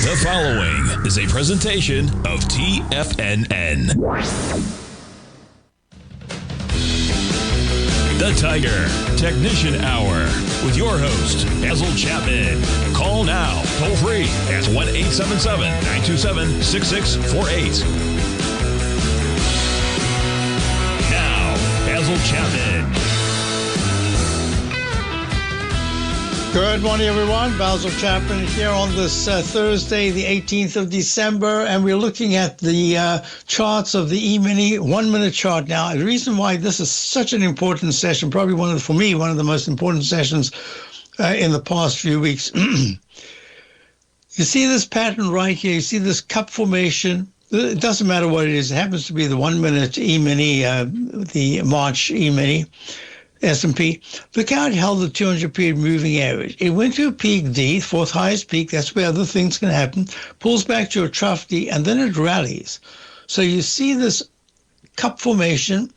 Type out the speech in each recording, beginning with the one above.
The following is a presentation of TFNN. The Tiger Technician Hour with your host, Basil Chapman. Call now, toll free at 1-877-927-6648. Now, Basil Chapman. Good morning, everyone. Basil Chapman here on this Thursday, the 18th of December, and we're looking at the charts of the E-mini 1-minute chart now. The reason why this is such an important session, probably for me, one of the most important sessions in the past few weeks. You see this pattern right here. You see this cup formation. It doesn't matter what it is. It happens to be the 1-minute E-mini, the March E-mini. S&P. Look how it held the 200-period moving average. It went to a peak D, fourth highest peak. That's where other things can happen. Pulls back to a trough D, and then it rallies. So you see this cup formation,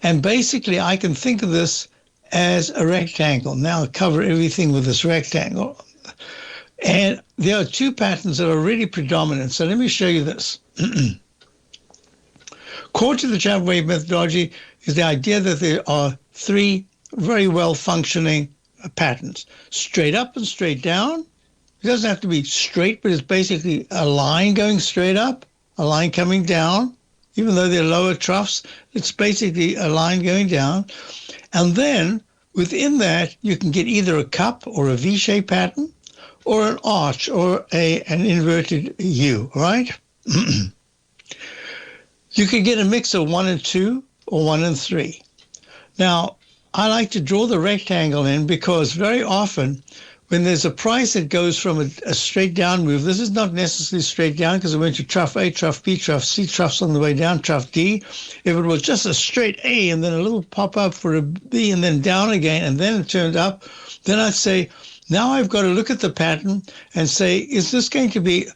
and basically I can think of this as a rectangle. Now I'll cover everything with this rectangle. And there are two patterns that are really predominant. So let me show you this. Core to the Chapman wave methodology is the idea that there are three very well-functioning patterns. Straight up and straight down. It doesn't have to be straight, but it's basically a line going straight up, a line coming down. Even though they're lower troughs, it's basically a line going down. And then within that, you can get either a cup or a V-shaped pattern or an arch or an inverted U, right? You could get a mix of 1 and 2 or 1 and 3. Now, I like to draw the rectangle in because very often when there's a price that goes from a straight down move, this is not necessarily straight down because it went to trough A, trough B, trough C, troughs on the way down, trough D. If it was just a straight A and then a little pop up for a B and then down again and then it turned up, then I'd say, now I've got to look at the pattern and say, is this going to be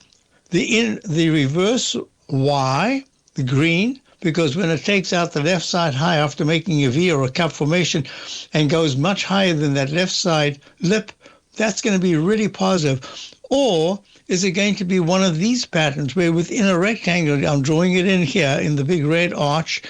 the reverse Y, the green? Because when it takes out the left side high after making a V or a cup formation and goes much higher than that left side lip, that's going to be really positive. Or is it going to be one of these patterns where within a rectangle, I'm drawing it in here in the big red arch,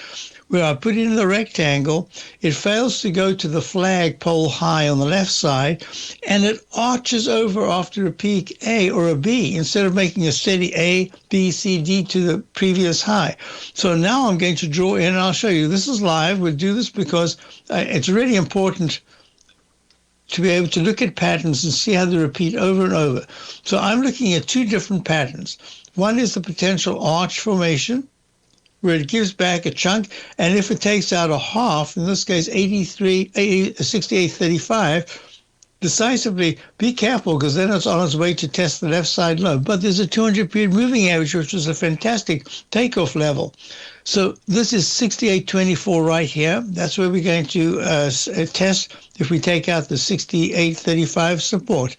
where I put in the rectangle, it fails to go to the flagpole high on the left side, and it arches over after a peak A or a B instead of making a steady A, B, C, D to the previous high. So now I'm going to draw in, and I'll show you. This is live. We'll do this because it's really important to be able to look at patterns and see how they repeat over and over. So I'm looking at two different patterns. One is the potential arch formation, where it gives back a chunk, and if it takes out a half, in this case 68.35, decisively be careful because then it's on its way to test the left side low. But there's a 200-period moving average, which is a fantastic takeoff level. So this is 68.24 right here. That's where we're going to test if we take out the 68.35 support.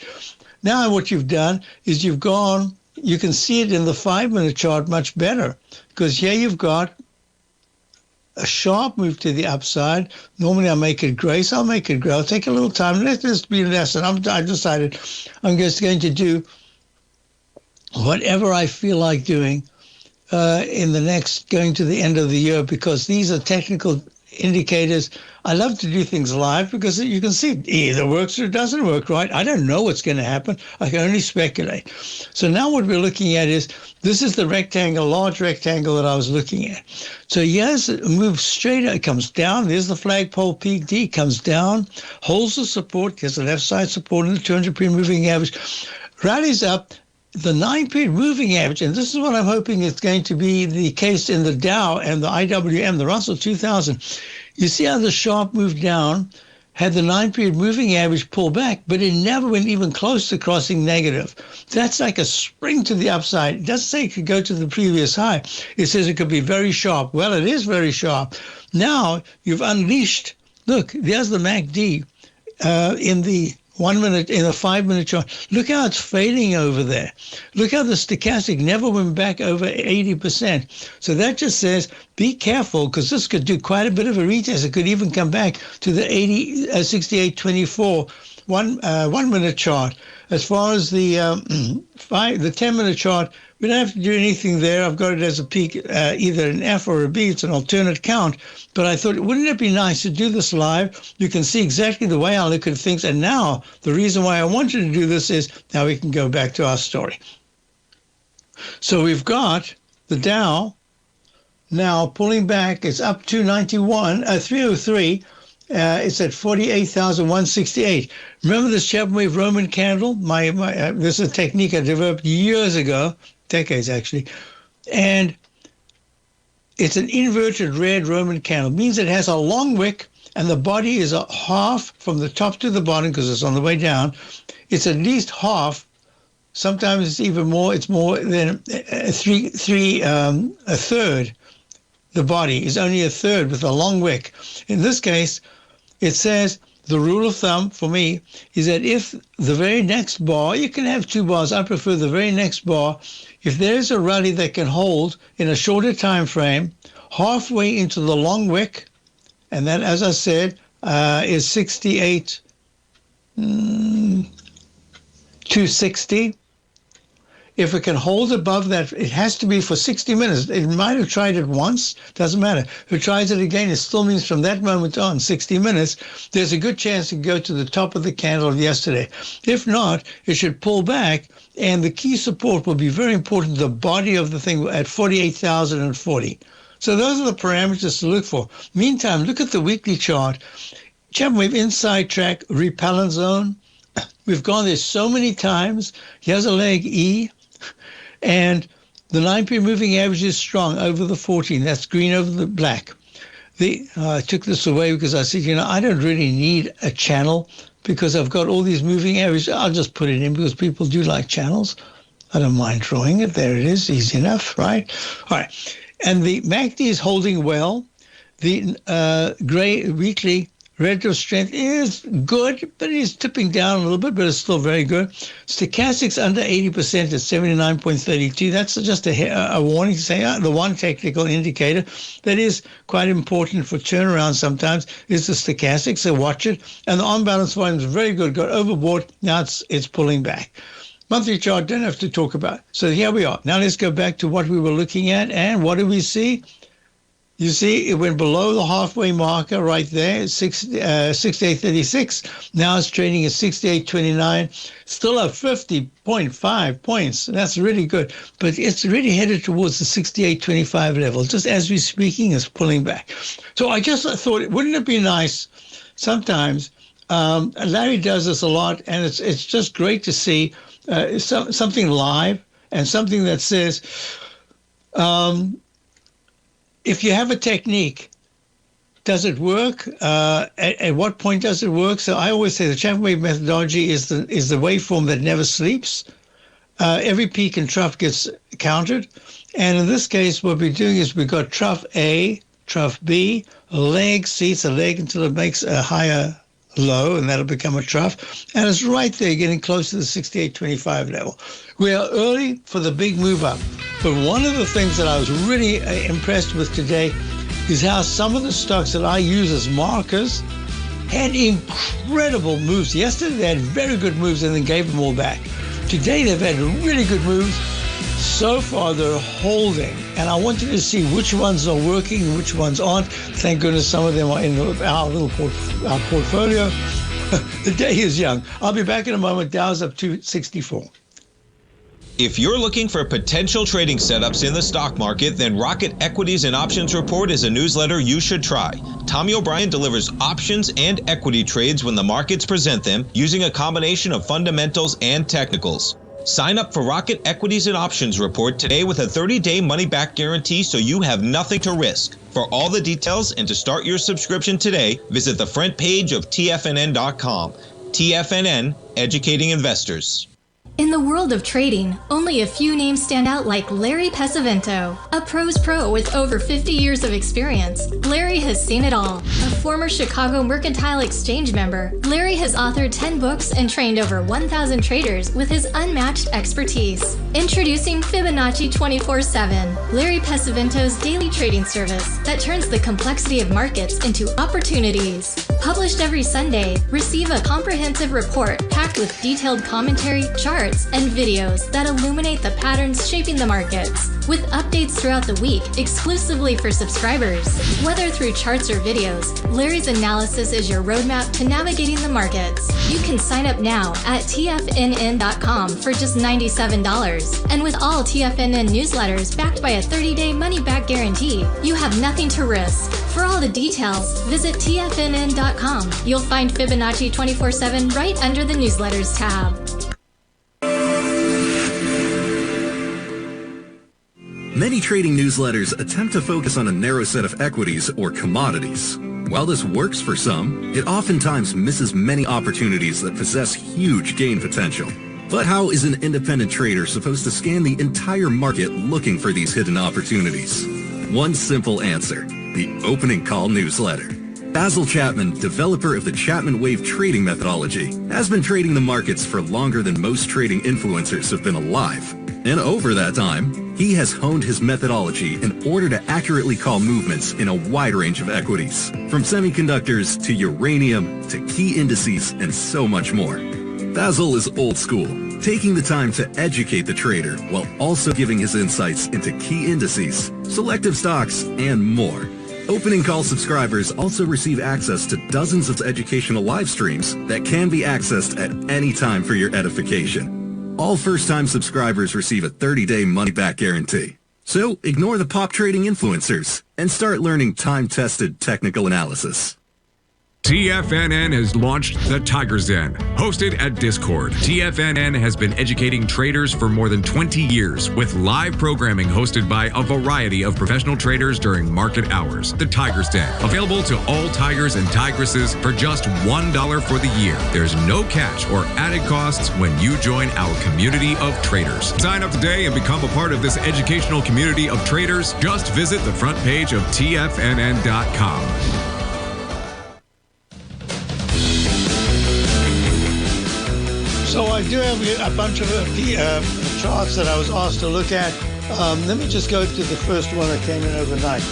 Now what you've done is you've gone, you can see it in the 5-minute chart much better because here you've got a sharp move to the upside. Normally I make it gray, so I'll make it gray. I'll take a little time. Let this be a lesson. I decided I'm just going to do whatever I feel like doing in the next, going to the end of the year, because these are technical indicators. I love to do things live because you can see it either works or it doesn't work, right? I don't know what's going to happen. I can only speculate. So now what we're looking at is, this is the rectangle, large rectangle that I was looking at. So yes, it moves straight, it comes down. There's the flagpole peak D, comes down, holds the support, gets the left side support in the 200-period moving average, rallies up. The 9-period moving average, and this is what I'm hoping is going to be the case in the Dow and the IWM, the Russell 2000. You see how the sharp move down had the 9-period moving average pull back, but it never went even close to crossing negative. That's like a spring to the upside. It doesn't say it could go to the previous high. It says it could be very sharp. Well, it is very sharp. Now you've unleashed, look, there's the MACD in the 1 minute, in a 5-minute chart. Look how it's fading over there. Look how the stochastic never went back over 80%. So that just says, be careful, because this could do quite a bit of a retest. It could even come back to the 68.24 1 minute chart. As far as the 10-minute chart, we don't have to do anything there. I've got it as a peak, either an F or a B. It's an alternate count. But I thought, wouldn't it be nice to do this live? You can see exactly the way I look at things. And now the reason why I wanted to do this is now we can go back to our story. So we've got the Dow now pulling back. It's up to 303. It's at 48,168. Remember this Chapman wave Roman candle? This is a technique I developed years ago, decades actually, and it's an inverted red Roman candle. It means it has a long wick, and the body is a half from the top to the bottom because it's on the way down. It's at least half. Sometimes it's even more. It's more than a third. The body is only a third with a long wick. In this case, it says the rule of thumb for me is that if the very next bar, you can have two bars, I prefer the very next bar, if there's a rally that can hold in a shorter time frame, halfway into the long wick, and that, as I said, is 68,260. If it can hold above that, it has to be for 60 minutes. It might have tried it once, doesn't matter. If it tries it again, it still means from that moment on, 60 minutes, there's a good chance to go to the top of the candle of yesterday. If not, it should pull back, and the key support will be very important, the body of the thing at 48,040. So those are the parameters to look for. Meantime, look at the weekly chart. Chapman wave inside track, repellent zone. We've gone there so many times. Here's a leg E. And the 9-period moving average is strong over the 14. That's green over the black. I took this away because I said, I don't really need a channel because I've got all these moving averages. I'll just put it in because people do like channels. I don't mind drawing it. There it is. Easy enough, right? All right. And the MACD is holding well. The gray weekly relative strength is good, but it is tipping down a little bit, but it's still very good. Stochastics under 80% at 79.32. That's just a warning to say the one technical indicator that is quite important for turnaround sometimes is the stochastics, so watch it. And the on-balance volume is very good, got overbought. Now it's pulling back. Monthly chart, don't have to talk about. So here we are. Now let's go back to what we were looking at, and what do we see? You see, it went below the halfway marker right there, 68.36. Now it's trading at 68.29, still up 50.5 points. That's really good. But it's really headed towards the 68.25 level. Just as we're speaking, it's pulling back. So I just thought, wouldn't it be nice sometimes? Larry does this a lot, and it's just great to see something live and something that says, if you have a technique, does it work? At what point does it work? So I always say the Chapman wave methodology is the waveform that never sleeps. Every peak and trough gets counted. And in this case, what we're doing is we've got trough A, trough B, a leg, see, it's a leg until it makes a higher low, and that'll become a trough. And it's right there, getting close to the 68.25 level. We are early for the big move up. But one of the things that I was really impressed with today is how some of the stocks that I use as markers had incredible moves. Yesterday, they had very good moves and then gave them all back. Today, they've had really good moves. So far, they're holding. And I wanted to see which ones are working and which ones aren't. Thank goodness some of them are in our little portfolio. The day is young. I'll be back in a moment. Dow's up to 64. If you're looking for potential trading setups in the stock market, then Rocket Equities and Options Report is a newsletter you should try. Tommy O'Brien delivers options and equity trades when the markets present them, using a combination of fundamentals and technicals. Sign up for Rocket Equities and Options Report today with a 30-day money-back guarantee, so you have nothing to risk. For all the details and to start your subscription today, visit the front page of TFNN.com. TFNN, educating investors. In the world of trading, only a few names stand out like Larry Pesavento, a pro's pro with over 50 years of experience. Larry has seen it all. A former Chicago Mercantile Exchange member, Larry has authored 10 books and trained over 1,000 traders with his unmatched expertise. Introducing Fibonacci 24/7, Larry Pesavento's daily trading service that turns the complexity of markets into opportunities. Published every Sunday, receive a comprehensive report packed with detailed commentary, charts, and videos that illuminate the patterns shaping the markets, with updates throughout the week exclusively for subscribers. Whether through charts or videos, Larry's analysis is your roadmap to navigating the markets. You can sign up now at TFNN.com for just $97. And with all TFNN newsletters backed by a 30-day money-back guarantee, you have nothing to risk. For all the details, visit TFNN.com. You'll find Fibonacci 24/7 right under the newsletters tab. Many trading newsletters attempt to focus on a narrow set of equities or commodities. While this works for some, it oftentimes misses many opportunities that possess huge gain potential. But how is an independent trader supposed to scan the entire market looking for these hidden opportunities? One simple answer: the opening call newsletter. Basil Chapman, developer of the Chapman Wave trading methodology, has been trading the markets for longer than most trading influencers have been alive. And over that time, he has honed his methodology in order to accurately call movements in a wide range of equities, from semiconductors to uranium to key indices and so much more. Basil is old school, taking the time to educate the trader while also giving his insights into key indices, selective stocks, and more. Opening call subscribers also receive access to dozens of educational live streams that can be accessed at any time for your edification. All first-time subscribers receive a 30-day money-back guarantee. So ignore the pop trading influencers and start learning time-tested technical analysis. TFNN has launched the Tiger's Den, hosted at Discord. TFNN has been educating traders for more than 20 years with live programming hosted by a variety of professional traders during market hours. The Tiger's Den, available to all tigers and tigresses for just $1 for the year. There's no catch or added costs when you join our community of traders. Sign up today and become a part of this educational community of traders. Just visit the front page of TFNN.com. So I do have a bunch of charts that I was asked to look at. Let me just go to the first one that came in overnight.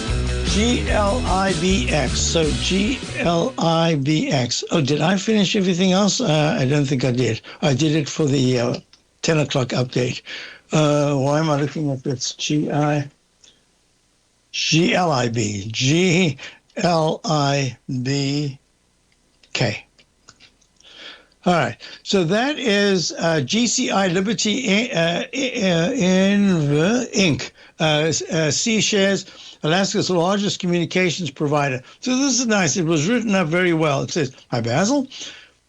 GLIBX. So GLIBX. Oh, did I finish everything else? I don't think I did. I did it for the 10 o'clock update. Why am I looking at this? GLIB. GLIBK. All right, so that is GCI Liberty Inc. C shares, Alaska's largest communications provider. So this is nice. It was written up very well. It says, "Hi, Basil.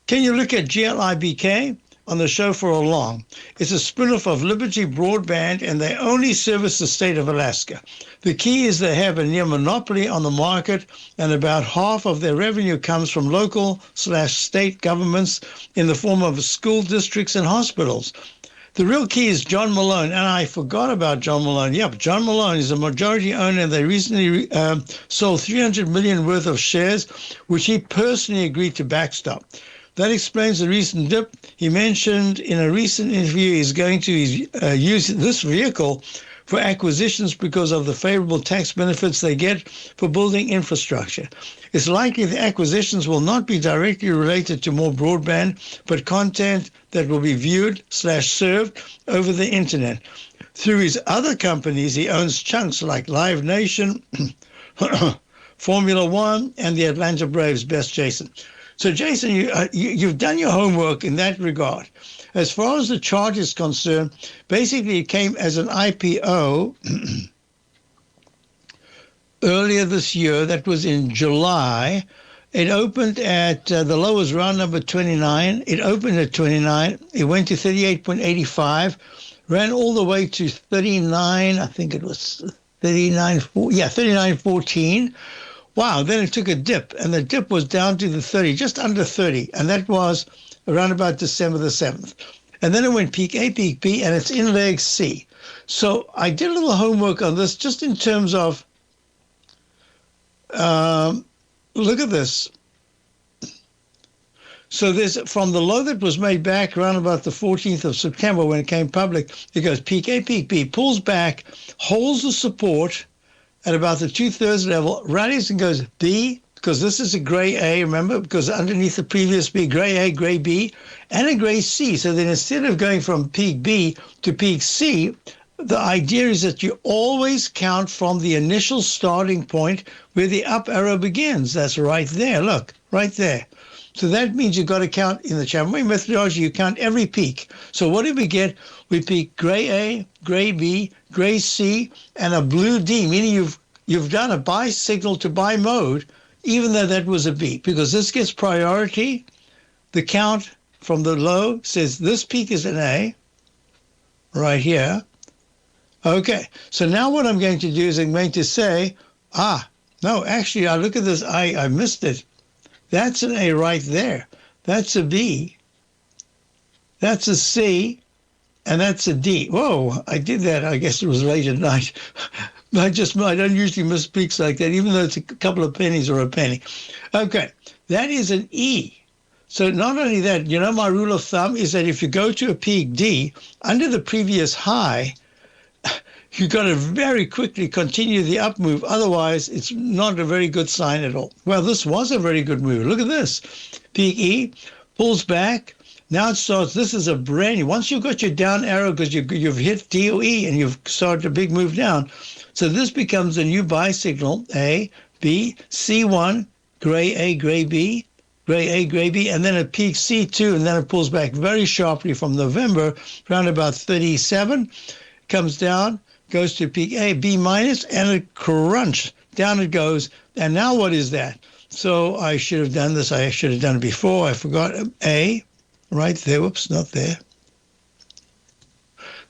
Can you look at GLIBK on the show for along? It's a spin-off of Liberty Broadband, and they only service the state of Alaska. The key is they have a near monopoly on the market, and about half of their revenue comes from local/state governments in the form of school districts and hospitals. The real key is John Malone," and I forgot about John Malone. Yep, John Malone is a majority owner, and they recently sold $300 million worth of shares, which he personally agreed to backstop. That explains the recent dip. He mentioned in a recent interview he's going to use this vehicle for acquisitions because of the favorable tax benefits they get for building infrastructure. It's likely the acquisitions will not be directly related to more broadband, but content that will be viewed/served over the internet. Through his other companies, he owns chunks like Live Nation, Formula One, and the Atlanta Braves. Best, Jason. So, Jason, you've done your homework in that regard. As far as the chart is concerned, basically it came as an IPO earlier this year. That was in July. It opened at the low was round number 29. It opened at 29. It went to 38.85, ran all the way to 39. I think it was 39.14. Wow, then it took a dip, and the dip was down to the 30, just under 30, and that was around about December the 7th. And then it went peak A, peak B, and it's in leg C. So I did a little homework on this just in terms of, look at this. So there's, from the low that was made back around about the 14th of September when it came public, it goes peak A, peak B, pulls back, holds the support at about the 2/3 level, rallies and goes B, because this is a gray A, remember, because underneath the previous B, gray A, gray B, and a gray C. So then instead of going from peak B to peak C, the idea is that you always count from the initial starting point where the up arrow begins. That's right there. Look, right there. So that means you've got to count in the Chapman methodology. You count every peak. So what did we get? We peak gray A, gray B, gray C, and a blue D, meaning you've done a buy signal to buy mode, even though that was a B, because this gets priority. The count from the low says this peak is an A right here. Okay, so now what I'm going to do is I'm going to say, no, actually, I look at this, I missed it. That's an A right there. That's a B. That's a C. And that's a D. Whoa, I did that. I guess it was late at night. I don't usually miss peaks like that, even though it's a couple of pennies or a penny. Okay, that is an E. So not only that, my rule of thumb is that if you go to a peak D, under the previous high, you've got to very quickly continue the up move. Otherwise, it's not a very good sign at all. Well, this was a very good move. Look at this. Peak E, pulls back. Now it starts. This is a brand new. Once you've got your down arrow, because you've hit D or E and you've started a big move down. So this becomes a new buy signal. A, B, C1, gray A, gray B, gray A, gray B, and then a peak C2, and then it pulls back very sharply from November, around about 37, comes down, goes to peak A, B minus, and a crunch. Down it goes. And now what is that? So I should have done this. I should have done it before. I forgot A, right there. Whoops, not there.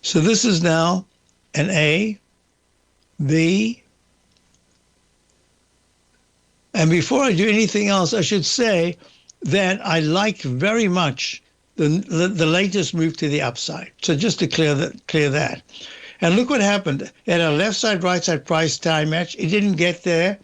So this is now an A, B, and before I do anything else, I should say that I like very much the latest move to the upside. So just to clear that. And look what happened. At a left side, right side price time match, it didn't get there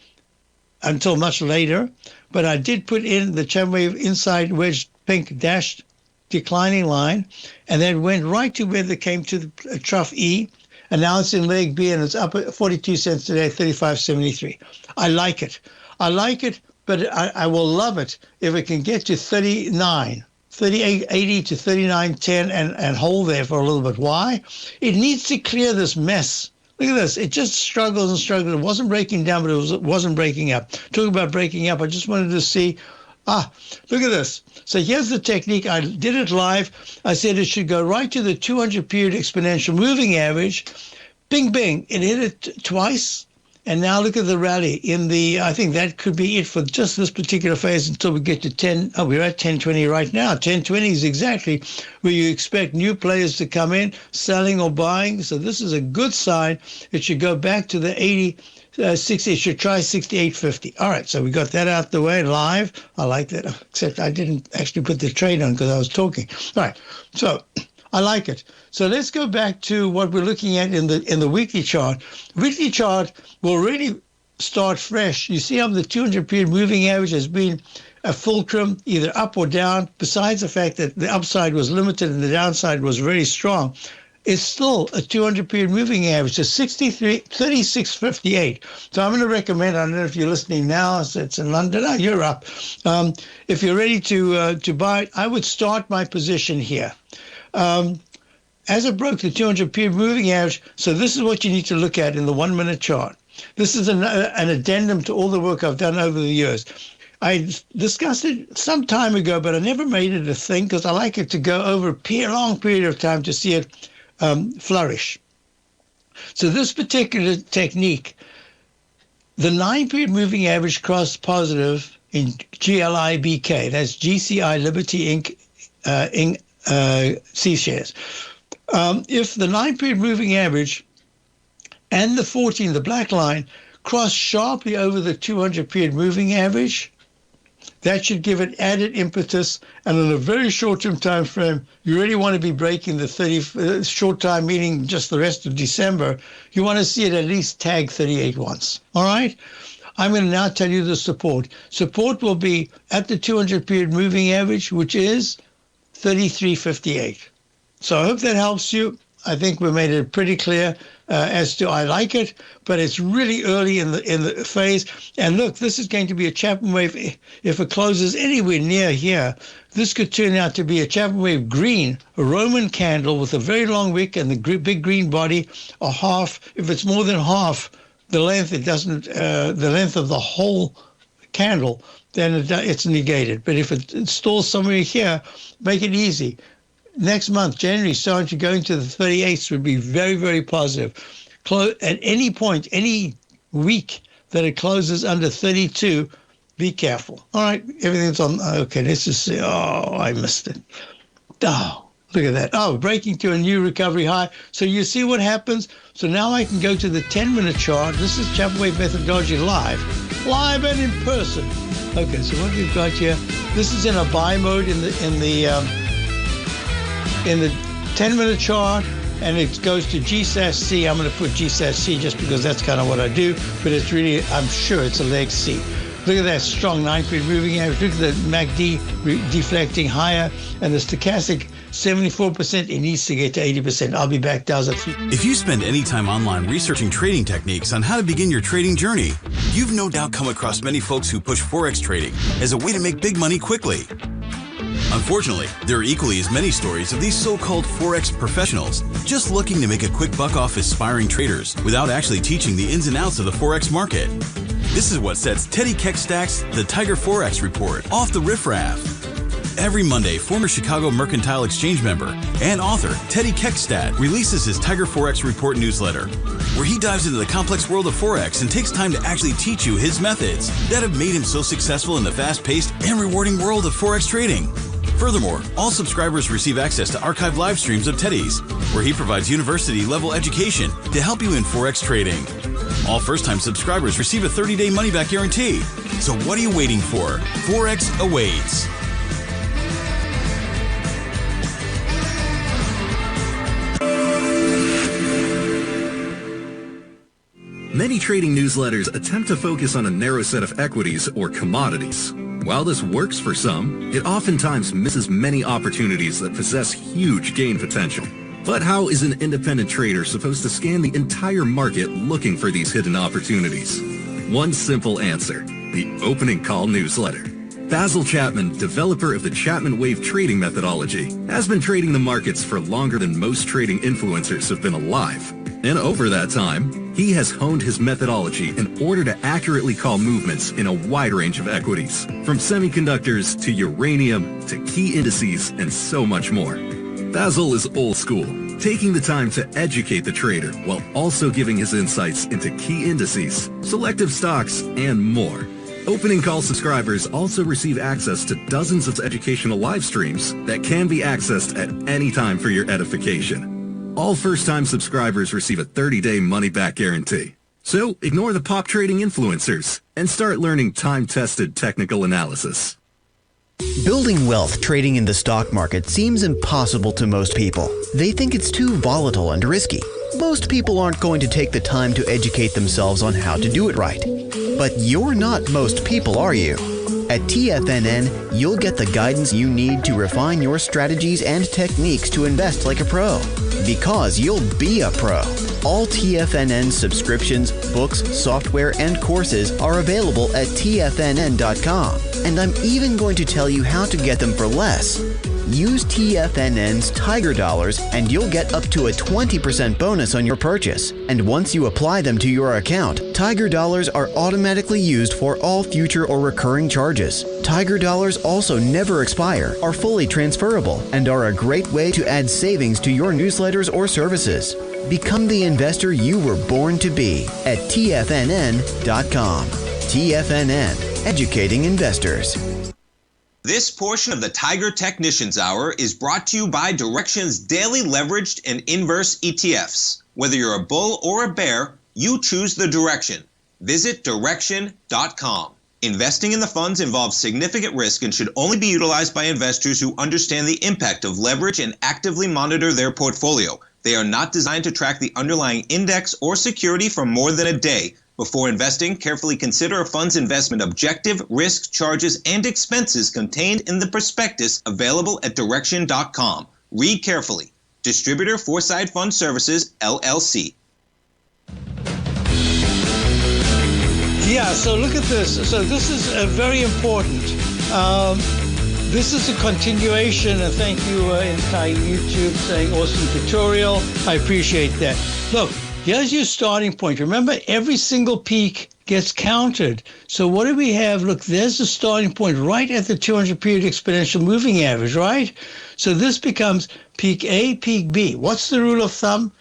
until much later, but I did put in the Chapman wave inside wedge pink dashed declining line, and then went right to where they came to the trough E, and now it's in leg B, and it's up at 42 cents today, 35.73. I like it. But I will love it if it can get to 38.80 to 39.10 and hold there for a little bit. Why? It needs to clear this mess. Look at this. It just struggles and struggles. It wasn't breaking down, but it wasn't breaking up. Talking about breaking up, I just wanted to see, look at this. So here's the technique. I did it live. I said it should go right to the 200-period exponential moving average. Bing, bing. It hit it twice. And now look at the rally I think that could be it for just this particular phase until we get to 10. Oh, we're at 1020 right now. 1020 is exactly where you expect new players to come in, selling or buying. So this is a good sign. It should go back to the 60. It should try 68.50. All right, so we got that out the way live. I like that, except I didn't actually put the trade on because I was talking. All right, so I like it. So let's go back to what we're looking at in the weekly chart. Weekly chart will really start fresh. You see how the 200-period moving average has been a fulcrum, either up or down, besides the fact that the upside was limited and the downside was very strong. It's still a 200-period moving average, so 36.58. So I'm going to recommend, I don't know if you're listening now, it's in London, you're up. If you're ready to buy it, I would start my position here. As it broke the 200-period moving average, so this is what you need to look at in the 1-minute chart. This is an addendum to all the work I've done over the years. I discussed it some time ago, but I never made it a thing because I like it to go over a long period of time to see it flourish. So this particular technique, the 9-period moving average crossed positive in GLIBK, that's GCI Liberty Inc. C shares. If the 9-period moving average and the 14, the black line, cross sharply over the 200-period moving average, that should give it added impetus. And in a very short-term time frame, you really want to be breaking the 30 short time, meaning just the rest of December. You want to see it at least tag 38 once. All right? I'm going to now tell you the support. Support will be at the 200-period moving average, which is 33.58. So I hope that helps you. I think we made it pretty clear as to I like it, but it's really early in the phase. And look, this is going to be a Chapman wave. If it closes anywhere near here, this could turn out to be a Chapman wave green, a Roman candle with a very long wick and the big green body, a half. If it's more than half the length, it doesn't. The length of the whole candle, then it's negated. But if it stalls somewhere here, make it easy. Next month, January, starting to go into the 38th would be very, very positive. At any point, any week that it closes under 32, be careful. All right, everything's on. Okay, let's just see. Oh, I missed it. Oh, look at that. Oh, breaking to a new recovery high. So you see what happens? So now I can go to the 10-minute chart. This is Chapman Wave Methodology live and in person. Okay, so what we've got here, this is in a buy mode in the 10-minute chart, and it goes to G/C. I'm going to put G/C just because that's kind of what I do, but it's really, I'm sure it's a leg C. Look at that strong 9-period moving average. Look at the MACD deflecting higher, and the stochastic 74%. It needs to get to 80%. I'll be back, Dow's at 3. If you spend any time online researching trading techniques on how to begin your trading journey, you've no doubt come across many folks who push Forex trading as a way to make big money quickly. Unfortunately, there are equally as many stories of these so-called Forex professionals just looking to make a quick buck off aspiring traders without actually teaching the ins and outs of the Forex market. This is what sets Teddy Keckstack's The Tiger Forex Report off the riffraff. Every Monday, former Chicago Mercantile Exchange member and author Teddy Keckstack releases his Tiger Forex Report newsletter, where he dives into the complex world of Forex and takes time to actually teach you his methods that have made him so successful in the fast-paced and rewarding world of Forex trading. Furthermore, all subscribers receive access to archived live streams of Teddy's, where he provides university-level education to help you in Forex trading. All first-time subscribers receive a 30-day money-back guarantee. So what are you waiting for? Forex awaits. Many trading newsletters attempt to focus on a narrow set of equities or commodities. While this works for some, it oftentimes misses many opportunities that possess huge gain potential. But how is an independent trader supposed to scan the entire market looking for these hidden opportunities? One simple answer: the opening call newsletter. Basil Chapman, developer of the Chapman Wave trading methodology, has been trading the markets for longer than most trading influencers have been alive. And over that time, he has honed his methodology in order to accurately call movements in a wide range of equities, from semiconductors to uranium to key indices and so much more. Basil is old school, taking the time to educate the trader while also giving his insights into key indices, selective stocks, and more. Opening call subscribers also receive access to dozens of educational live streams that can be accessed at any time for your edification. All first-time subscribers receive a 30-day money-back guarantee. So ignore the pop trading influencers and start learning time-tested technical analysis. Building wealth trading in the stock market seems impossible to most people. They think it's too volatile and risky. Most people aren't going to take the time to educate themselves on how to do it right. But you're not most people, are you? At TFNN, you'll get the guidance you need to refine your strategies and techniques to invest like a pro. Because you'll be a pro. All TFNN subscriptions, books, software, and courses are available at TFNN.com. And I'm even going to tell you how to get them for less. Use TFNN's Tiger Dollars and you'll get up to a 20% bonus on your purchase. And once you apply them to your account, Tiger Dollars are automatically used for all future or recurring charges. Tiger Dollars also never expire, are fully transferable, and are a great way to add savings to your newsletters or services. Become the investor you were born to be at TFNN.com. TFNN, educating investors. This portion of the Tiger Technicians Hour is brought to you by Direxion's daily leveraged and inverse ETFs. Whether you're a bull or a bear, you choose the direction. Visit Direxion.com. Investing in the funds involves significant risk and should only be utilized by investors who understand the impact of leverage and actively monitor their portfolio. They are not designed to track the underlying index or security for more than a day. Before investing, carefully consider a fund's investment objective, risk, charges, and expenses contained in the prospectus available at Direxion.com. Read carefully. Distributor Foreside Fund Services, LLC. Yeah, so look at this. So this is very important. This is a continuation, and thank you, entire YouTube, saying awesome tutorial. I appreciate that. Look, here's your starting point. Remember, every single peak gets counted. So what do we have? Look, there's the starting point right at the 200-period exponential moving average, right? So this becomes peak A, peak B. What's the rule of thumb?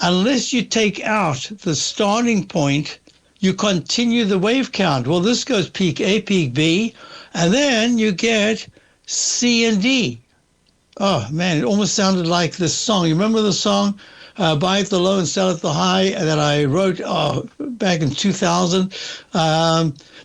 Unless you take out the starting point, you continue the wave count. Well, this goes peak A, peak B, and then you get C and D. Oh, man, it almost sounded like this song. You remember the song, Buy at the Low and Sell at the High, that I wrote back in 2000?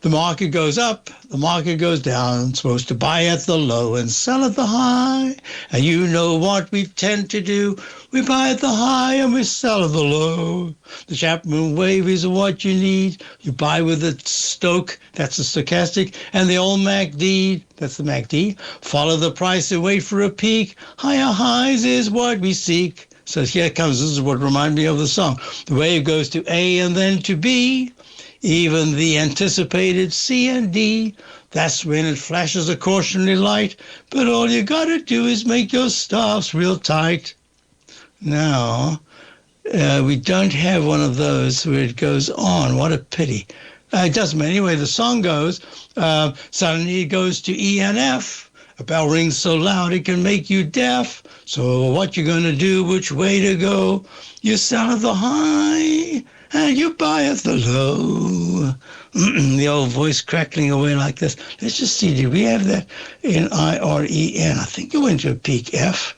The market goes up, the market goes down. It's supposed to buy at the low and sell at the high. And you know what we tend to do. We buy at the high and we sell at the low. The Chapman wave is what you need. You buy with the Stoke, that's the stochastic, and the old MACD, that's the MACD. Follow the price and wait for a peak. Higher highs is what we seek. So here it comes. This is what reminded me of the song. The wave goes to A and then to B. Even the anticipated C and D. That's when it flashes a cautionary light. But all you got to do is make your stops real tight. Now, we don't have one of those where it goes on. What a pity. It doesn't matter. Anyway, the song goes, suddenly it goes to E and F. A bell rings so loud it can make you deaf. So what you going to do, which way to go? You sell at the high and you buy at the low. The old voice crackling away like this. Let's just see, did we have that in IREN? I think it went to a peak F.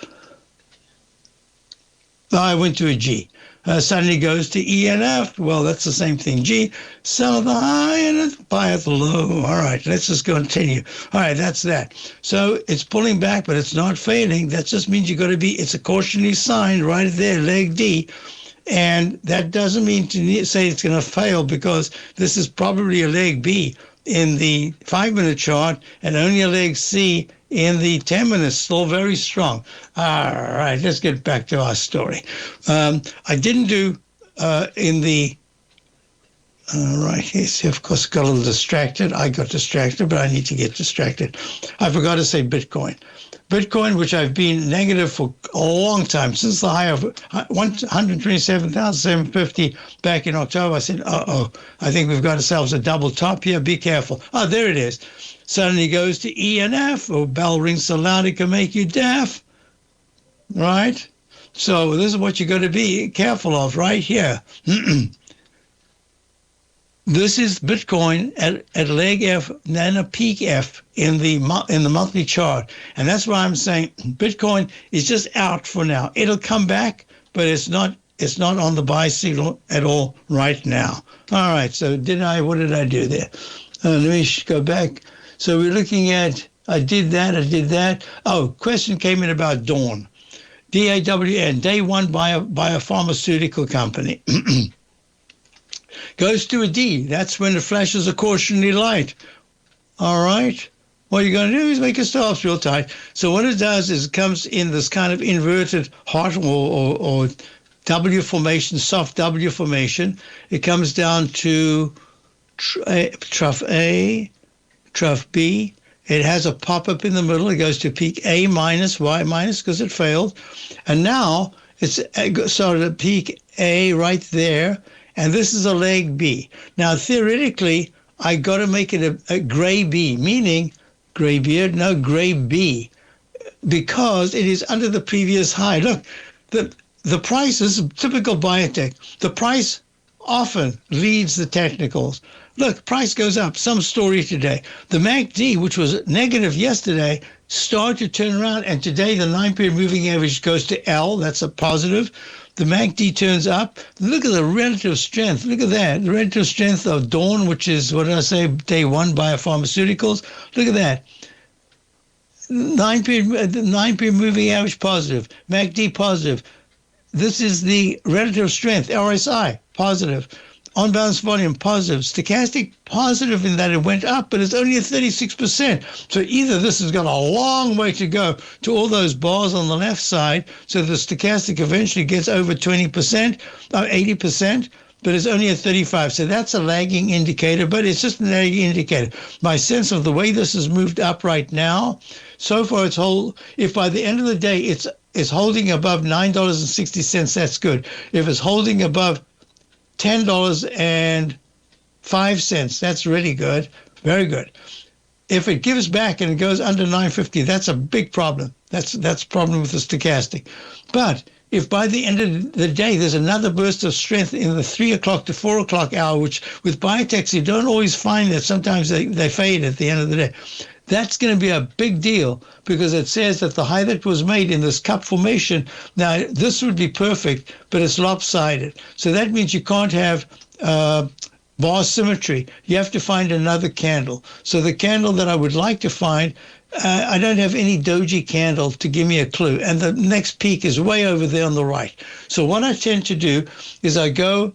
No, I went to a G. Suddenly goes to E and F. Well, that's the same thing. G, sell at the high and buy at the low. All right, let's just continue. All right, that's that. So it's pulling back, but it's not failing. That just means you got to be, it's a cautionary sign right there, leg D. And that doesn't mean to say it's going to fail, because this is probably a leg B in the 5-minute chart and only a leg C in the 10 minutes, still very strong. All right, let's get back to our story. I didn't do in the, right, yes, of course, got a little distracted. I got distracted, but I need to get distracted. I forgot to say Bitcoin. Bitcoin, which I've been negative for a long time, since the high of 127,750 back in October, I said, I think we've got ourselves a double top here. Be careful. Oh, there it is. Suddenly goes to E and F. Oh, bell rings so loud it can make you deaf. Right? So this is what you got to be careful of right here. This is Bitcoin at leg F, then a peak F in the monthly chart. And that's why I'm saying Bitcoin is just out for now. It'll come back, but it's not on the buy signal at all right now. All right, so what did I do there? Let me go back. So we're looking at, I did that. Oh, question came in about Dawn. DAWN, day one by a pharmaceutical company. Goes to a D. That's when it flashes a cautionary light. All right. What you're going to do is make your stops real tight. So what it does is it comes in this kind of inverted heart or W formation, soft W formation. It comes down to trough A, trough B. It has a pop-up in the middle. It goes to peak A minus, Y minus, because it failed. And now it's sort of peak A right there. And this is a leg B. Now, theoretically, I got to make it a gray B, meaning gray beard, no, gray B, because it is under the previous high. Look, the price is typical biotech. The price often leads the technicals. Look, price goes up. Some story today. The MACD, which was negative yesterday, started to turn around, and today the 9-period moving average goes to L. That's a positive. The MACD turns up. Look at the relative strength. Look at that. The relative strength of Dawn, which is, what did I say, day one biopharmaceuticals. Look at that. 9-period moving average positive. MACD positive. This is the relative strength, RSI, positive. on balance volume positive, stochastic positive in that it went up, but it's only at 36%. So either this has got a long way to go to all those bars on the left side, so the stochastic eventually gets over 20%, or 80%, but it's only at 35. So that's a lagging indicator, but it's just a lagging indicator. My sense of the way this has moved up right now, so far if by the end of the day it's holding above $9.60, that's good. If it's holding above $10.05, that's really good, very good. If it gives back and it goes under 950, that's a big problem. That's a problem with the stochastic. But if by the end of the day there's another burst of strength in the 3 o'clock to 4 o'clock hour, which with biotechs you don't always find that, sometimes they fade at the end of the day. That's going to be a big deal because it says that the high that was made in this cup formation, now this would be perfect, but it's lopsided. So that means you can't have bar symmetry. You have to find another candle. So the candle that I would like to find, I don't have any doji candle to give me a clue. And the next peak is way over there on the right. So what I tend to do is I do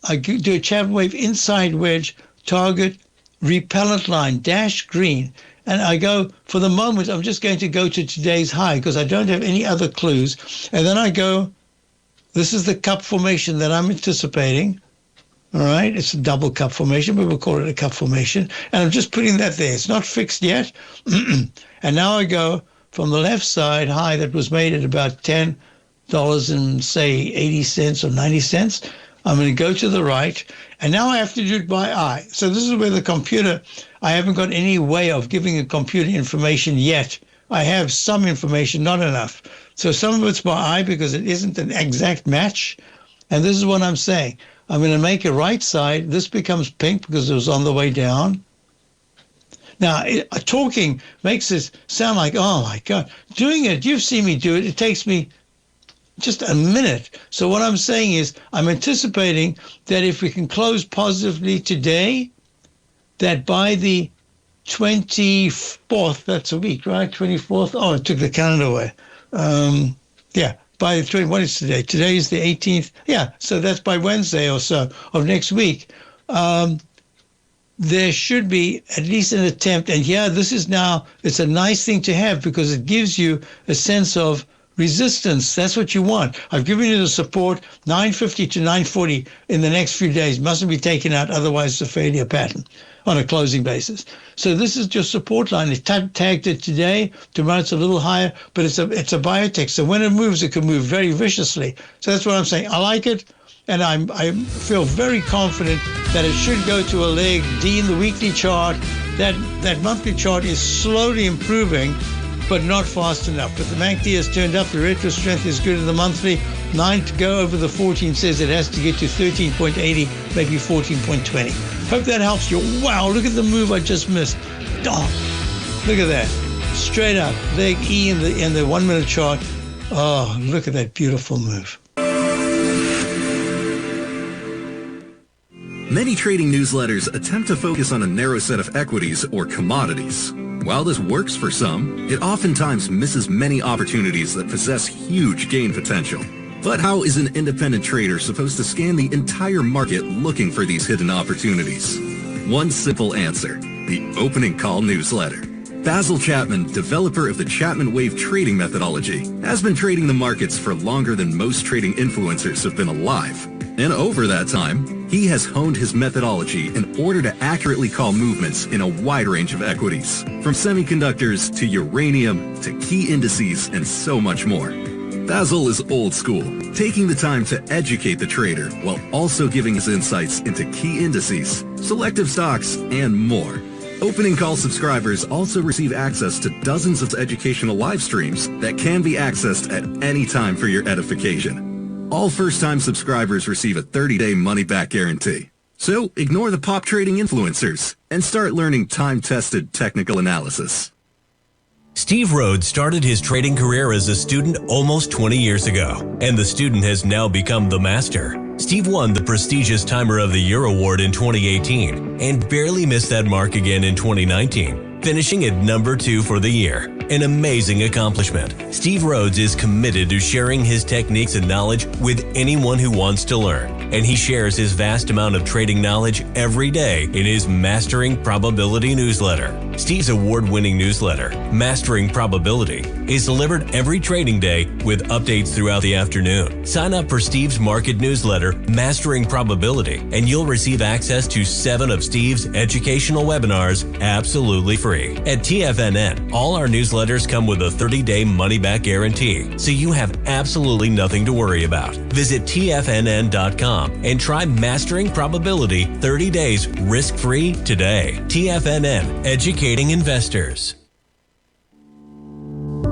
a Chapman wave inside wedge, target, repellent line, dash green, and I go, for the moment, I'm just going to go to today's high because I don't have any other clues. And then I go, this is the cup formation that I'm anticipating. All right, it's a double cup formation, but we'll call it a cup formation. And I'm just putting that there. It's not fixed yet. And now I go from the left side high that was made at about $10 and say 80 cents or 90 cents. I'm going to go to the right, and now I have to do it by eye. So this is where the computer, I haven't got any way of giving a computer information yet. I have some information, not enough. So some of it's by eye because it isn't an exact match. And this is what I'm saying. I'm going to make a right side. This becomes pink because it was on the way down. Now, talking makes it sound like, oh, my God. Doing it, you've seen me do it. It takes me just a minute. So what I'm saying is I'm anticipating that if we can close positively today, that by the 24th, that's a week, right? 24th. Oh, I took the calendar away. By the 20th, what is today? Today is the 18th. Yeah, so that's by Wednesday or so of next week. There should be at least an attempt. And this is now, it's a nice thing to have because it gives you a sense of resistance. That's what you want. I've given you the support, 950 to 940 in the next few days. Mustn't be taken out, otherwise it's a failure pattern on a closing basis. So this is your support line. It tagged it today. Tomorrow it's a little higher, but it's a biotech. So when it moves, it can move very viciously. So that's what I'm saying. I like it, and I feel very confident that it should go to a leg D in the weekly chart. That monthly chart is slowly improving, but not fast enough. But the MACD has turned up. The retro strength is good in the monthly. 9 to go over the 14 says it has to get to 13.80, maybe 14.20. Hope that helps you. Wow, look at the move I just missed. Oh, look at that. Straight up, leg E in the 1 minute chart. Oh, look at that beautiful move. Many trading newsletters attempt to focus on a narrow set of equities or commodities. While this works for some, it oftentimes misses many opportunities that possess huge gain potential. But how is an independent trader supposed to scan the entire market looking for these hidden opportunities? One simple answer: the opening call newsletter. Basil Chapman, developer of the Chapman Wave trading methodology, has been trading the markets for longer than most trading influencers have been alive. And over that time, he has honed his methodology in order to accurately call movements in a wide range of equities, from semiconductors to uranium to key indices and so much more. Basil is old school, taking the time to educate the trader while also giving his insights into key indices, selective stocks, and more. Opening call subscribers also receive access to dozens of educational live streams that can be accessed at any time for your edification. All first-time subscribers receive a 30-day money-back guarantee. So ignore the pop trading influencers and start learning time-tested technical analysis. Steve Rhodes started his trading career as a student almost 20 years ago, and the student has now become the master. Steve won the prestigious Timer of the Year award in 2018 and barely missed that mark again in 2019, finishing at number 2 for the year. an amazing accomplishment. Steve Rhodes is committed to sharing his techniques and knowledge with anyone who wants to learn, and he shares his vast amount of trading knowledge every day in his Mastering Probability newsletter. Steve's award-winning newsletter, Mastering Probability, is delivered every trading day with updates throughout the afternoon. Sign up for Steve's market newsletter, Mastering Probability, and you'll receive access to 7 of Steve's educational webinars absolutely free. At TFNN, all our newsletters come with a 30-day money-back guarantee, so you have absolutely nothing to worry about. Visit TFNN.com and try Mastering Probability 30 days risk-free today. TFNN, educating investors.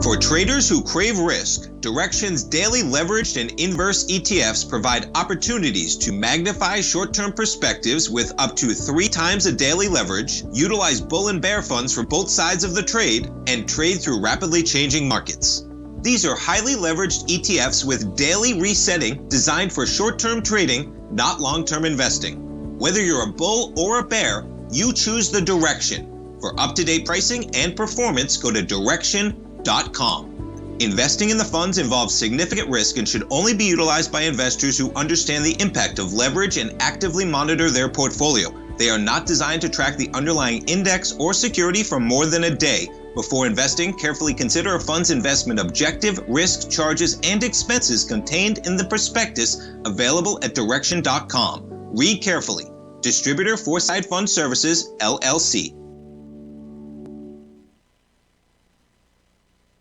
For traders who crave risk, Direxion's daily leveraged and inverse ETFs provide opportunities to magnify short-term perspectives with up to 3 times a daily leverage, utilize bull and bear funds for both sides of the trade, and trade through rapidly changing markets. These are highly leveraged ETFs with daily resetting designed for short-term trading, not long-term investing. Whether you're a bull or a bear, you choose the Direxion. For up-to-date pricing and performance, go to Direxion.com. Investing in the funds involves significant risk and should only be utilized by investors who understand the impact of leverage and actively monitor their portfolio. They are not designed to track the underlying index or security for more than a day. Before investing, carefully consider a fund's investment objective, risk, charges, and expenses contained in the prospectus available at Direxion.com. Read carefully. Distributor Foresight Fund Services, LLC.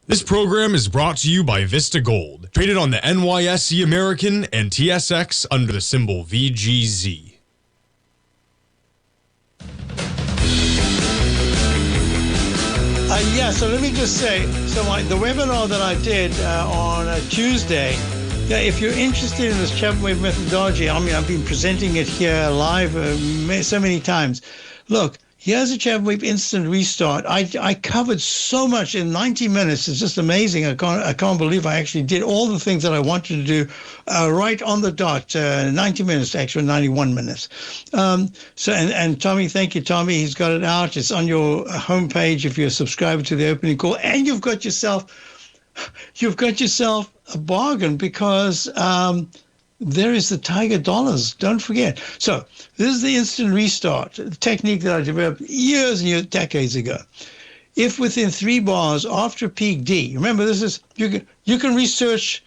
This program is brought to you by Vista Gold, traded on the NYSE American and TSX under the symbol VGZ. So let me just say, the webinar that I did on Tuesday, if you're interested in this Chapman Wave methodology, I've been presenting it here live so many times. Look, here's a Chapman Wave instant restart. I covered so much in 90 minutes. It's just amazing. I can't believe I actually did all the things that I wanted to do right on the dot. 90 minutes, actually 91 minutes. And Tommy, thank you, Tommy. He's got it out. It's on your homepage if you're a subscriber to the opening call, and you've got yourself a bargain because there is the Tiger Dollars. Don't forget. So this is the instant restart, the technique that I developed years and years, decades ago. If within 3 bars after peak D, remember this is, you can research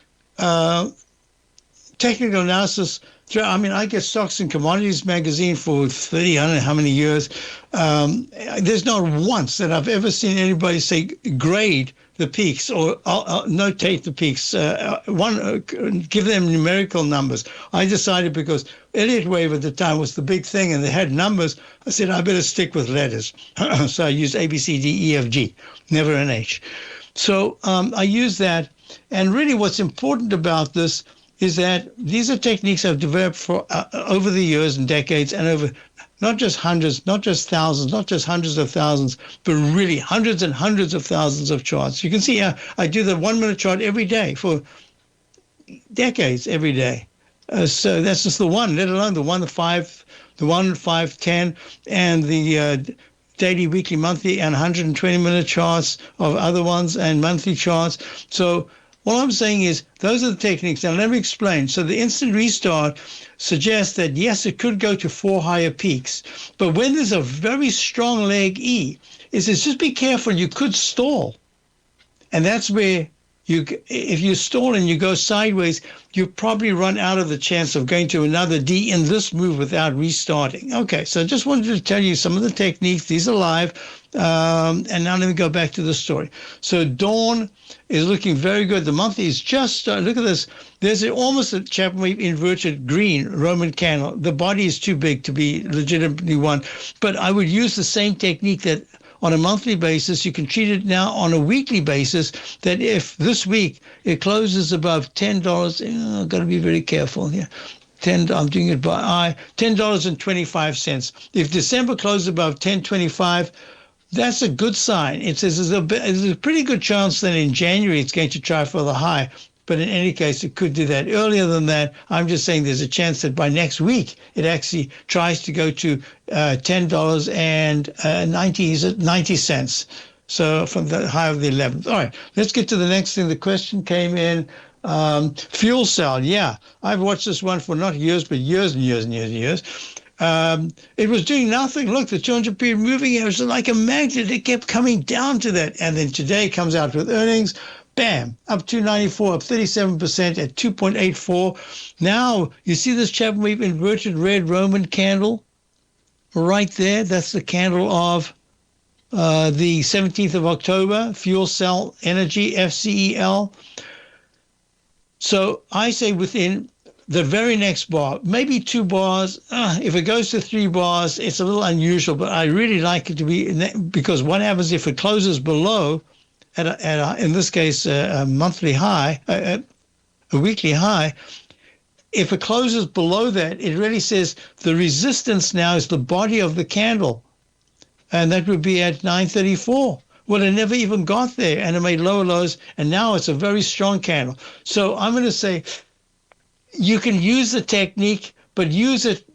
technical analysis. I get Stocks and Commodities magazine for 30, I don't know how many years. There's not once that I've ever seen anybody say grade the peaks or notate the peaks, give them numerical numbers. I decided because Elliott Wave at the time was the big thing and they had numbers, I said, I better stick with letters. So I used A, B, C, D, E, F, G, never an H. So I used that. And really what's important about this is that these are techniques I've developed for over the years and decades and over not just hundreds, not just thousands, not just hundreds of thousands, but really hundreds and hundreds of thousands of charts. You can see I do the 1 minute chart every day for decades, every day. So that's just the one, let alone the 1, the 5, the 1, 5, 10, and the daily, weekly, monthly, and 120-minute charts of other ones and monthly charts. So what I'm saying is those are the techniques. Now, let me explain. So the instant restart suggests that, yes, it could go to 4 higher peaks. But when there's a very strong leg E, it says just be careful. You could stall. And that's where if you stall and you go sideways, you probably run out of the chance of going to another D in this move without restarting. Okay, so I just wanted to tell you some of the techniques. These are live. And now let me go back to the story. So Dawn is looking very good. The monthly is just, look at this. There's almost a Chapman Wave inverted green Roman candle. The body is too big to be legitimately one. But I would use the same technique that on a monthly basis, you can treat it now on a weekly basis, that if this week it closes above $10, I've got to be very careful here. I'm doing it by eye, $10.25. If December closes above $10.25, that's a good sign. It says there's a pretty good chance that in January it's going to try for the high. But in any case, it could do that earlier than that. I'm just saying there's a chance that by next week, it actually tries to go to $10.90. So from the high of the 11th. All right, let's get to the next thing. The question came in. Fuel cell. Yeah, I've watched this one for not years, but years and years and years and years. It was doing nothing. Look, the 200 period moving average was like a magnet. It kept coming down to that. And then today comes out with earnings. Bam, up 294, up 37% at 2.84. Now, you see this Chapman Wave inverted red Roman candle right there? That's the candle of the 17th of October, Fuel Cell Energy, FCEL. So I say within the very next bar, maybe 2 bars. If it goes to 3 bars, it's a little unusual, but I really like it to be, because what happens if it closes below, in this case, a monthly high, a weekly high, if it closes below that, it really says the resistance now is the body of the candle. And that would be at 934. Well, it never even got there, and it made lower lows, and now it's a very strong candle. So I'm going to say you can use the technique, but use it,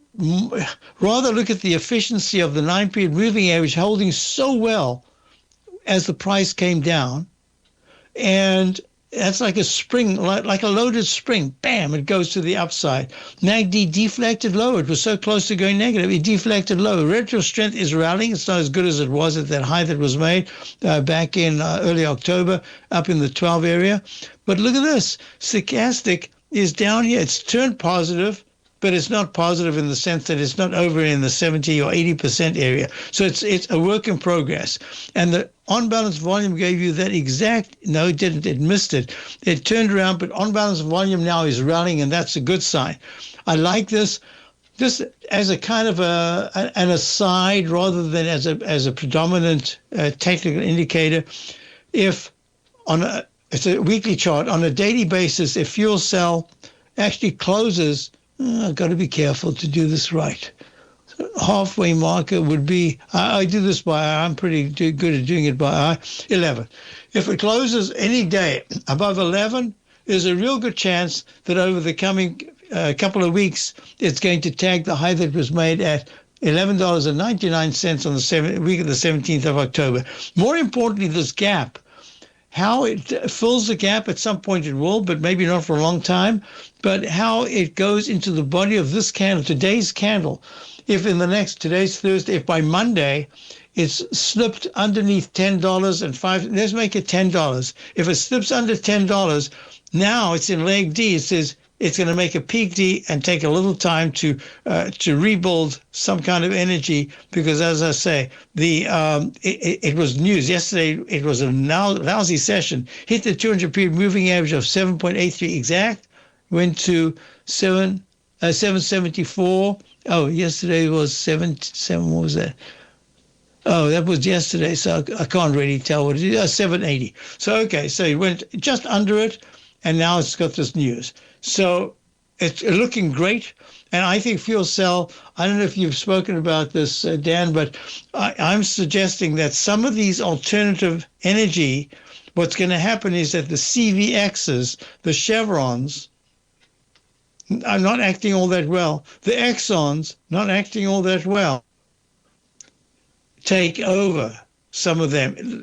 rather look at the efficiency of the 9-period moving average holding so well as the price came down. And that's like a spring, like a loaded spring. Bam, it goes to the upside. MACD deflected low. It was so close to going negative. It deflected low. Retro strength is rallying. It's not as good as it was at that high that was made back in early October, up in the 12 area. But look at this. Stochastic is down here. It's turned positive, but it's not positive in the sense that it's not over in the 70 or 80% area. So it's a work in progress. And the on-balance volume gave you that exact, no, it didn't, it missed it. It turned around, but on-balance volume now is rallying, and that's a good sign. I like this as a kind of an aside rather than as a predominant technical indicator. If it's a weekly chart, on a daily basis, if fuel cell actually closes, I've got to be careful to do this right. Halfway marker would be, I do this by eye. I'm pretty good at doing it by eye. 11. If it closes any day above 11, there's a real good chance that over the coming couple of weeks, it's going to tag the high that was made at $11.99 on the week of the 17th of October. More importantly, this gap, how it fills the gap, at some point it will, but maybe not for a long time, but how it goes into the body of this candle, today's candle. If in the next, today's Thursday, if by Monday it's slipped underneath $10 and let's make it $10. If it slips under $10, now it's in leg D. It says it's going to make a peak D and take a little time to rebuild some kind of energy, because as I say, it was news yesterday. It was a lousy session. Hit the 200-period moving average of 7.83 exact. Went to 774. Oh, yesterday was 7. What was that? Oh, that was yesterday, so I can't really tell what it is. 780. So, okay, so it went just under it, and now it's got this news. So it's looking great, and I think fuel cell, I don't know if you've spoken about this, Dan, but I'm suggesting that some of these alternative energy, what's going to happen is that the CVXs, the chevrons, are not acting all that well. The Exxons, not acting all that well, take over some of them.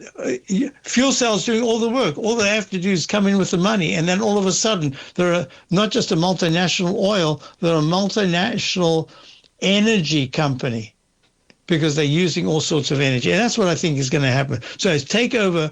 Fuel cells doing all the work. All they have to do is come in with the money, and then all of a sudden, they're not just a multinational oil, they're a multinational energy company, because they're using all sorts of energy. And that's what I think is going to happen. So as takeover,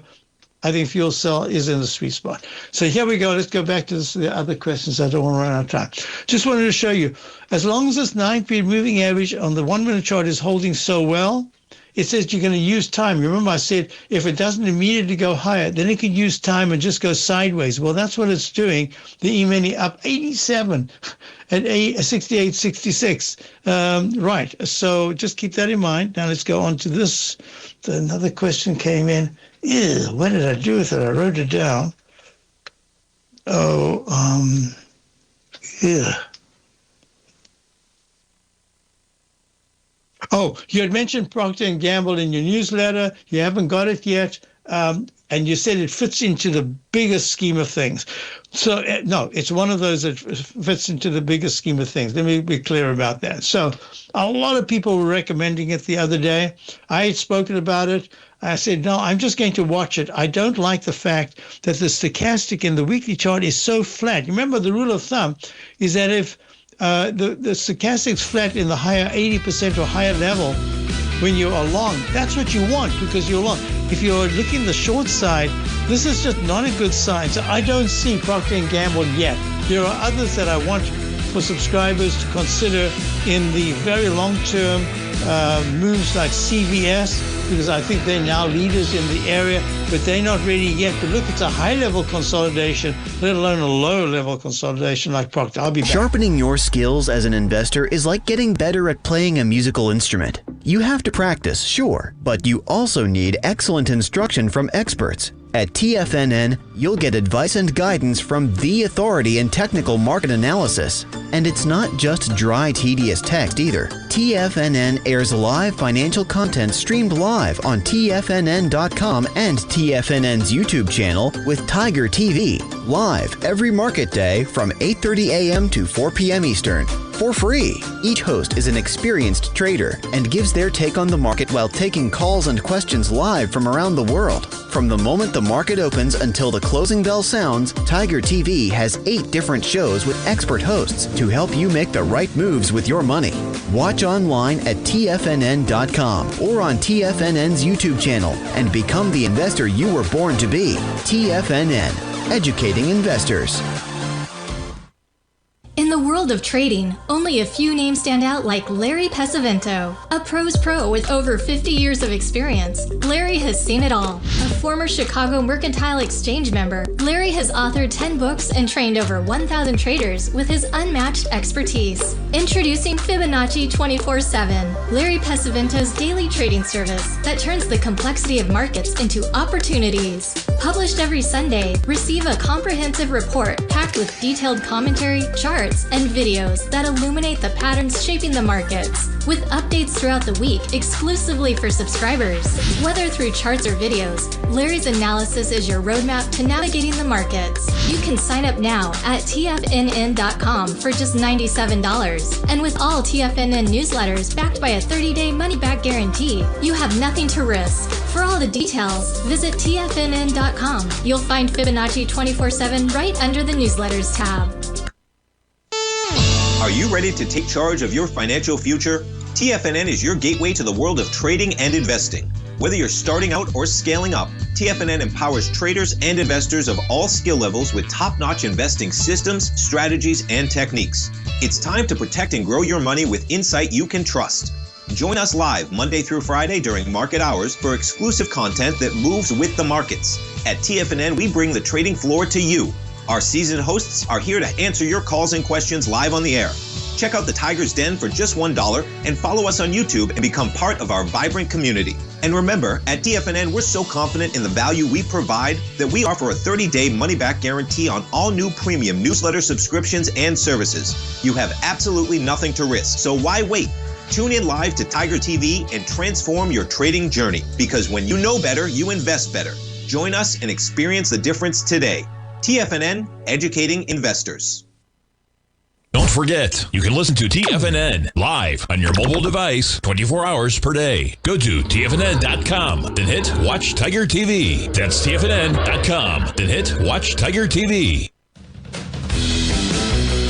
I think fuel cell is in the sweet spot. So here we go. Let's go back to the other questions. I don't want to run out of time. Just wanted to show you, as long as this 9-period moving average on the 1-minute chart is holding so well, it says you're going to use time. Remember I said if it doesn't immediately go higher, then it could use time and just go sideways. Well, that's what it's doing. The E-mini up 87 at 68.66. Right. So just keep that in mind. Now let's go on to this. Another question came in. Ew, what did I do with it? I wrote it down. Yeah. Oh, you had mentioned Procter & Gamble in your newsletter. You haven't got it yet. And you said it fits into the biggest scheme of things. So, no, it's one of those that fits into the biggest scheme of things. Let me be clear about that. So a lot of people were recommending it the other day. I had spoken about it. I said, no, I'm just going to watch it. I don't like the fact that the stochastic in the weekly chart is so flat. Remember, the rule of thumb is that if the stochastic's flat in the higher 80% or higher level when you are long, that's what you want because you're long. If you're looking the short side, this is just not a good sign. So I don't see Procter & Gamble yet. There are others that I want for subscribers to consider in the very long-term moves like CVS, because I think they're now leaders in the area, but they're not ready yet. But look, it's a high-level consolidation, let alone a low-level consolidation like Procter. I'll be back. Sharpening your skills as an investor is like getting better at playing a musical instrument. You have to practice, sure, but you also need excellent instruction from experts. At TFNN, you'll get advice and guidance from the authority in technical market analysis. And it's not just dry, tedious text either. TFNN airs live financial content streamed live on TFNN.com and TFNN's YouTube channel with Tiger TV, live every market day from 8:30 a.m. to 4 p.m. Eastern. For free. Each host is an experienced trader and gives their take on the market while taking calls and questions live from around the world. From the moment the market opens until the closing bell sounds, Tiger TV has 8 different shows with expert hosts to help you make the right moves with your money. Watch online at TFNN.com or on TFNN's YouTube channel and become the investor you were born to be. TFNN, educating investors. In the world of trading, only a few names stand out like Larry Pesavento. A pro's pro with over 50 years of experience, Larry has seen it all. A former Chicago Mercantile Exchange member, Larry has authored 10 books and trained over 1,000 traders with his unmatched expertise. Introducing Fibonacci 24/7, Larry Pesavento's daily trading service that turns the complexity of markets into opportunities. Published every Sunday, receive a comprehensive report packed with detailed commentary, charts, and videos that illuminate the patterns shaping the markets, with updates throughout the week exclusively for subscribers. Whether through charts or videos, Larry's analysis is your roadmap to navigating the markets. You can sign up now at TFNN.com for just $97. And with all TFNN newsletters backed by a 30-day money-back guarantee, you have nothing to risk. For all the details, visit TFNN.com. You'll find Fibonacci 24/7 right under the newsletters tab. Are you ready to take charge of your financial future? TFNN is your gateway to the world of trading and investing. Whether you're starting out or scaling up, TFNN empowers traders and investors of all skill levels with top-notch investing systems, strategies, and techniques. It's time to protect and grow your money with insight you can trust. Join us live Monday through Friday during market hours for exclusive content that moves with the markets. At TFNN, we bring the trading floor to you. Our seasoned hosts are here to answer your calls and questions live on the air. Check out the Tiger's Den for just $1 and follow us on YouTube and become part of our vibrant community. And remember, at TFNN, we're so confident in the value we provide that we offer a 30-day money-back guarantee on all new premium newsletter subscriptions and services. You have absolutely nothing to risk, so why wait? Tune in live to Tiger TV and transform your trading journey, because when you know better, you invest better. Join us and experience the difference today. TFNN, educating investors. Don't forget, you can listen to TFNN live on your mobile device 24 hours per day. Go to TFNN.com, then hit Watch Tiger TV. That's TFNN.com, then hit Watch Tiger TV.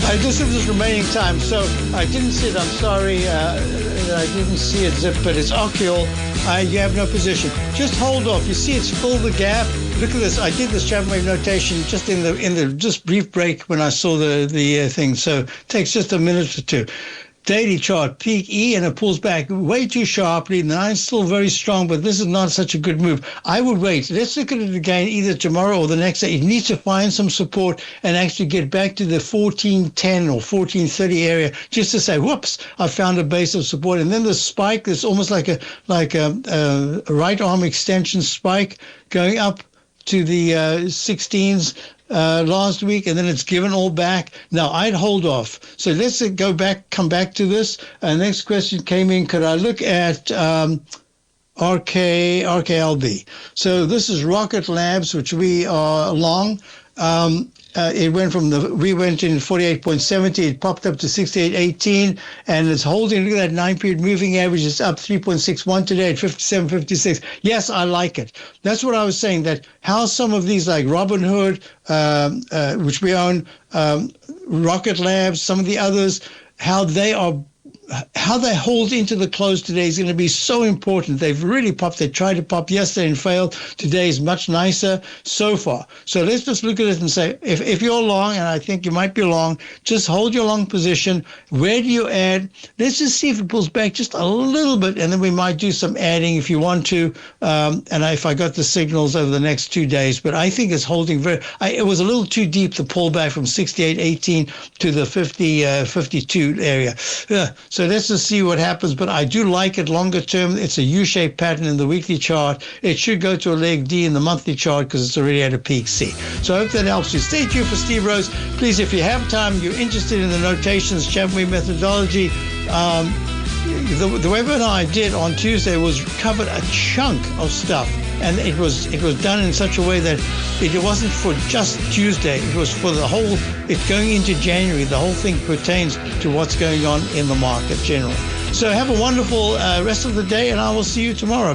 I just have this remaining time, so I didn't see it. I'm sorry that I didn't see it zip, but it's Ocul. You have no position. Just hold off. You see it's filled the gap. Look at this. I did this Chapman wave notation just in the just brief break when I saw the thing. So it takes just a minute or two. Daily chart, peak E, and it pulls back way too sharply. The 9's still very strong, but this is not such a good move. I would wait. Let's look at it again either tomorrow or the next day. It needs to find some support and actually get back to the 1410 or 1430 area just to say, whoops, I found a base of support. And then the spike is almost like a right arm extension spike going up to the 16s. Last week, and then it's given all back. Now, I'd hold off. So let's come back to this. Next question came in. Could I look at RKLB? So this is Rocket Labs, which we are long. it went we went in 48.70, it popped up to 68.18, and it's holding. Look at that 9-period moving average. It's up 3.61 today at 57.56. Yes, I like it. That's what I was saying, that how some of these like Robinhood, which we own, Rocket Labs, some of the others, how they hold into the close today is going to be so important. They've really popped. They tried to pop yesterday and failed. Today is much nicer so far. So let's just look at it and say, if you're long, and I think you might be long, just hold your long position. Where do you add? Let's just see if it pulls back just a little bit, and then we might do some adding if you want to. And if I got the signals over the next 2 days, but I think it's holding it was a little too deep, the pullback from 68.18 to the 52 area. So let's just see what happens. But I do like it longer term. It's a U-shaped pattern in the weekly chart. It should go to a leg D in the monthly chart because it's already at a peak C. So I hope that helps you. Stay tuned for Steve Rhodes. Please, if you have time, you're interested in the notations, Chapman methodology, the webinar I did on Tuesday covered a chunk of stuff, and it was done in such a way that it wasn't for just Tuesday. It was for the whole. It's going into January. The whole thing pertains to what's going on in the market generally. So have a wonderful rest of the day, and I will see you tomorrow.